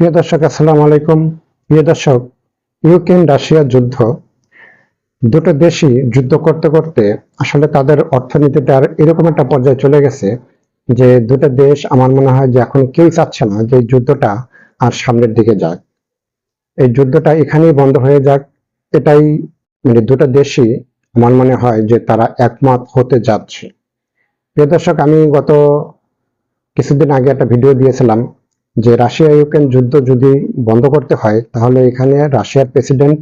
প্রিয় দর্শক, আসসালামু আলাইকুম। প্রিয় দর্শক, ইউক্রেন রাশিয়া যুদ্ধ, দুটো দেশই যুদ্ধ করতে করতে আসলে তাদের অর্থনীতিটা আর এরকম একটা পর্যায়ে চলে গেছে যে দুটো দেশ আমার মনে হয় যে এখন কেউ চাচ্ছে না যে এই যুদ্ধটা আর সামনের দিকে যাক। এই যুদ্ধটা এখানেই বন্ধ হয়ে যাক, এটাই দুটো দেশই আমার মনে হয় যে তারা একমত হতে যাচ্ছে। প্রিয় দর্শক, আমি গত কিছুদিন আগে একটা ভিডিও দিয়েছিলাম যে রাশিয়া ইউক্রেন যুদ্ধ যদি বন্ধ করতে হয় তাহলে এখানে রাশিয়ার প্রেসিডেন্ট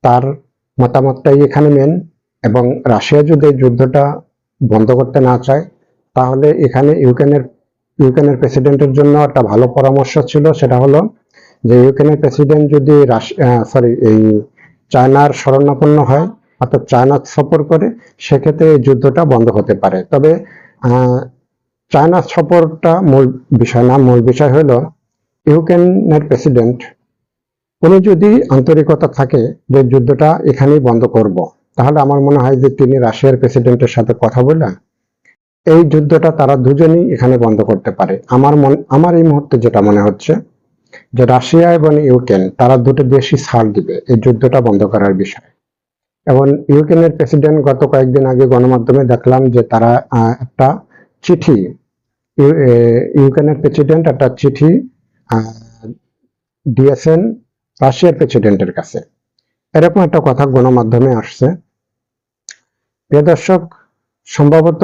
তার মতামতটাই এখানে মেন, এবং রাশিয়া যদি এই যুদ্ধটা বন্ধ করতে না চায় তাহলে এখানে ইউক্রেনের প্রেসিডেন্টের জন্য একটা ভালো পরামর্শ ছিল, সেটা হলো যে ইউক্রেনের প্রেসিডেন্ট যদি এই চায়নার শরণাপন্ন হয় অর্থাৎ চায়না সফর করে, সেক্ষেত্রে এই যুদ্ধটা বন্ধ হতে পারে। তবে আহ চায়না সফরটা মূল বিষয় না, মূল বিষয় হলো ইউক্রেনের প্রেসিডেন্ট উনি যদি আন্তরিকতা থাকে যে যুদ্ধটা এখানেই বন্ধ করব, তাহলে আমার মনে হয় যে তিনি রাশিয়ার প্রেসিডেন্টের সাথে কথা বলে এই যুদ্ধটা তারা দুজনেই এখানে বন্ধ করতে পারে। আমার এই মুহূর্তে যেটা মনে হচ্ছে যে রাশিয়া এবং ইউক্রেন তারা দুটো দেশই ছাড় দিবে এই যুদ্ধটা বন্ধ করার বিষয়ে। এবং ইউক্রেনের প্রেসিডেন্ট গত কয়েকদিন আগে গণমাধ্যমে দেখলাম যে তারা একটা চিঠি, ইউক্রেনের প্রেসিডেন্ট একটা চিঠি দিয়েছেন রাশিয়ার প্রেসিডেন্টের কাছে, এরকম একটা কথা গণমাধ্যমে আসছে। প্রিয় দর্শক, সম্ভবত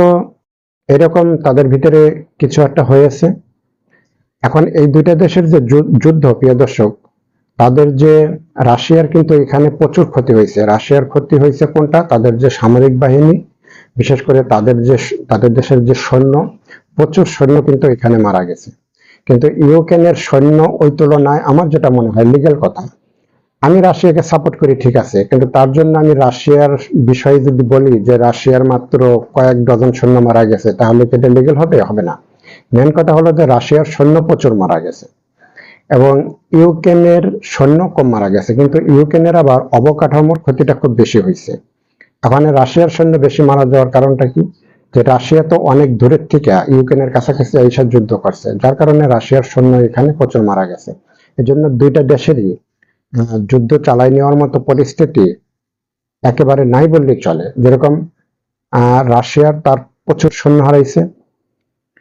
এরকম তাদের ভিতরে কিছু একটা হয়েছে। এখন এই দুইটা দেশের যে যুদ্ধ, প্রিয় দর্শক, তাদের যে রাশিয়ার কিন্তু এখানে প্রচুর ক্ষতি হয়েছে। রাশিয়ার ক্ষতি হয়েছে কোনটা? তাদের যে সামরিক বাহিনী, বিশেষ করে তাদের দেশের যে সৈন্য, প্রচুর সৈন্য কিন্তু এখানে মারা গেছে। কিন্তু ইউক্রেনের সৈন্য ওই তুলনায় আমার যেটা মনে হয় লিগ্যাল কথা, আমি রাশিয়াকে সাপোর্ট করি ঠিক আছে, কিন্তু তার জন্য আমি রাশিয়ার বিষয়ে যদি বলি যে রাশিয়ার মাত্র কয়েক ডজন সৈন্য মারা গেছে, তাহলে কি এটা লিগ্যাল হবে? হবে না। মেন কথা হলো যে রাশিয়ার সৈন্য প্রচুর মারা গেছে এবং ইউক্রেনের সৈন্য কম মারা গেছে, কিন্তু ইউক্রেনের আবার অবকাঠামোর ক্ষতিটা খুব বেশি হয়েছে। এখন রাশিয়ার সৈন্য বেশি মারা যাওয়ার কারণটা কি? যে রাশিয়া তো অনেক দূরের থেকে ইউক্রেনের কাছাকাছি এইসব যুদ্ধ করছে, যার কারণে রাশিয়ার সৈন্য এখানে প্রচুর মারা গেছে। এজন্য দুইটা দেশেরই যুদ্ধ চালাই নেওয়ার মতো পরিস্থিতি একেবারে নাই বললেই চলে। যেরকম রাশিয়ার তার প্রচুর সৈন্য হারাইছে,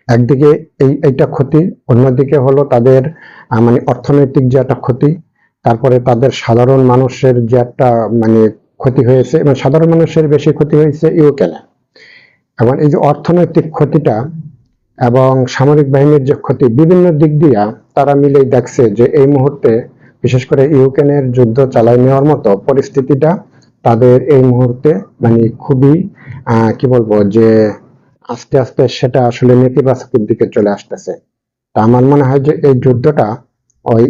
একদিকে এইটা ক্ষতি, অন্যদিকে হলো তাদের অর্থনৈতিক যে একটা ক্ষতি, তারপরে তাদের সাধারণ মানুষের যে একটা ক্ষতি হয়েছে, এবং সাধারণ মানুষের বেশি ক্ষতি হয়েছে ইউক্রেনে। এবং এই যে অর্থনৈতিক ক্ষতিটা এবং সামরিক বাহিনীর যে ক্ষতি, বিভিন্ন দিক দিয়ে তারা মিলেই দেখছে যে এই মুহূর্তে বিশেষ করে ইউক্রেনের যুদ্ধ চালাই নেওয়ার মতো পরিস্থিতিটা তাদের এই মুহূর্তে খুবই কি বলবো যে আস্তে আস্তে সেটা আসলে নেতিবাচকের দিকে চলে আসতেছে। তা আমার মনে হয় যে এই যুদ্ধটা ওই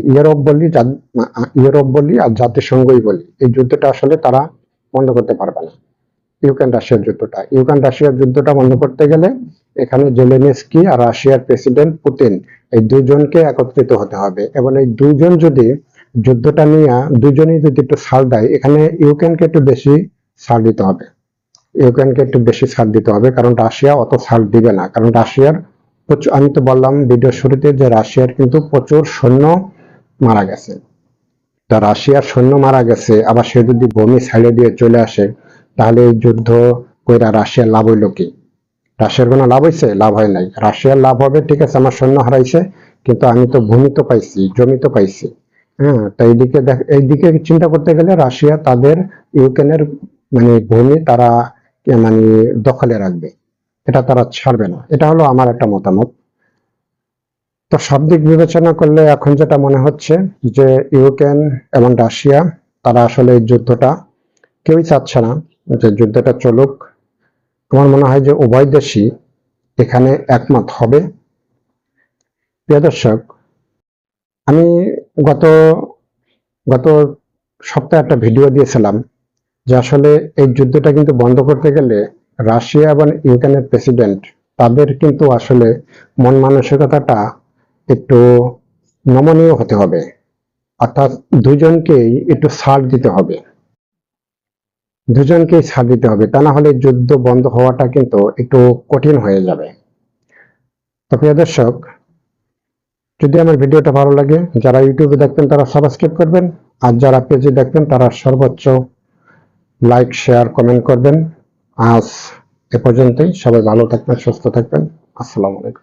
ইউরোপ বলি আর জাতিসংঘই বলি, এই যুদ্ধটা আসলে তারা বন্ধ করতে পারবে না। ইউক্রেন রাশিয়ার যুদ্ধটা বন্ধ করতে গেলে এখানে জেলেনস্কি আর রাশিয়ার প্রেসিডেন্ট পুতিন, এই দুইজনকে একত্রিত হতে হবে, এবং এই দুইজন যদি যুদ্ধটা নিয়ে দুইজনই যদি একটু ছাড় দেয়, এখানে ইউক্রেনকে একটু বেশি ছাড় দিতে হবে। কারণ রাশিয়া অত ছাড় দিবে না, কারণ রাশিয়ার আমি তো বললাম ভিডিও শুরুতে যে রাশিয়ার কিন্তু প্রচুর সৈন্য মারা গেছে। তা রাশিয়ার সৈন্য মারা গেছে, আবার সে যদি ভূমি ছাড়িয়ে দিয়ে চলে আসে, তাহলে এই যুদ্ধ কইরা রাশিয়ার লাভ হইল কি? রাশিয়ার কোনো লাভ হয়েছে? লাভ হয় নাই। রাশিয়ার লাভ হবে ঠিক আছে, আমার সৈন্য হারাইছে, কিন্তু আমি তো ভূমি তো পাইছি, জমি তো পাইছি। হ্যাঁ, তো এইদিকে চিন্তা করতে গেলে রাশিয়া তাদের ইউক্রেনের ভূমি তারা মানে দখলে রাখবে, এটা তারা ছাড়বে না। এটা হলো আমার একটা মতামত। তো সব দিক বিবেচনা করলে এখন যেটা মনে হচ্ছে যে ইউক্রেন এবং রাশিয়া তারা আসলে এই যুদ্ধটা কেউই চাচ্ছে না যে যুদ্ধটা চলুক। আমার মনে হয় যে উভয় দেশই এখানে একমত হবে। প্রিয় দর্শক, আমি গত গত সপ্তাহে একটা ভিডিও দিয়েছিলাম যে আসলে এই যুদ্ধটা কিন্তু বন্ধ করতে গেলে রাশিয়া এবং ইউক্রেনের প্রেসিডেন্ট তাদের কিন্তু আসলে মন মানসিকতাটা একটু নমনীয় হতে হবে, অর্থাৎ দুজনকেই একটু ছাড় দিতে হবে, তা না হলে যুদ্ধ বন্ধ হওয়াটা কিন্তু একটু কঠিন হয়ে যাবে। তো প্রিয় দর্শক, যদি আমার ভিডিওটা ভালো লাগে, যারা ইউটিউবে দেখবেন তারা সাবস্ক্রাইব করবেন, আর যারা পেজে দেখবেন তারা সর্বোচ্চ লাইক, শেয়ার, কমেন্ট করবেন। আজ এ পর্যন্তই। সবাই ভালো থাকবেন, সুস্থ থাকবেন। আসসালামু আলাইকুম।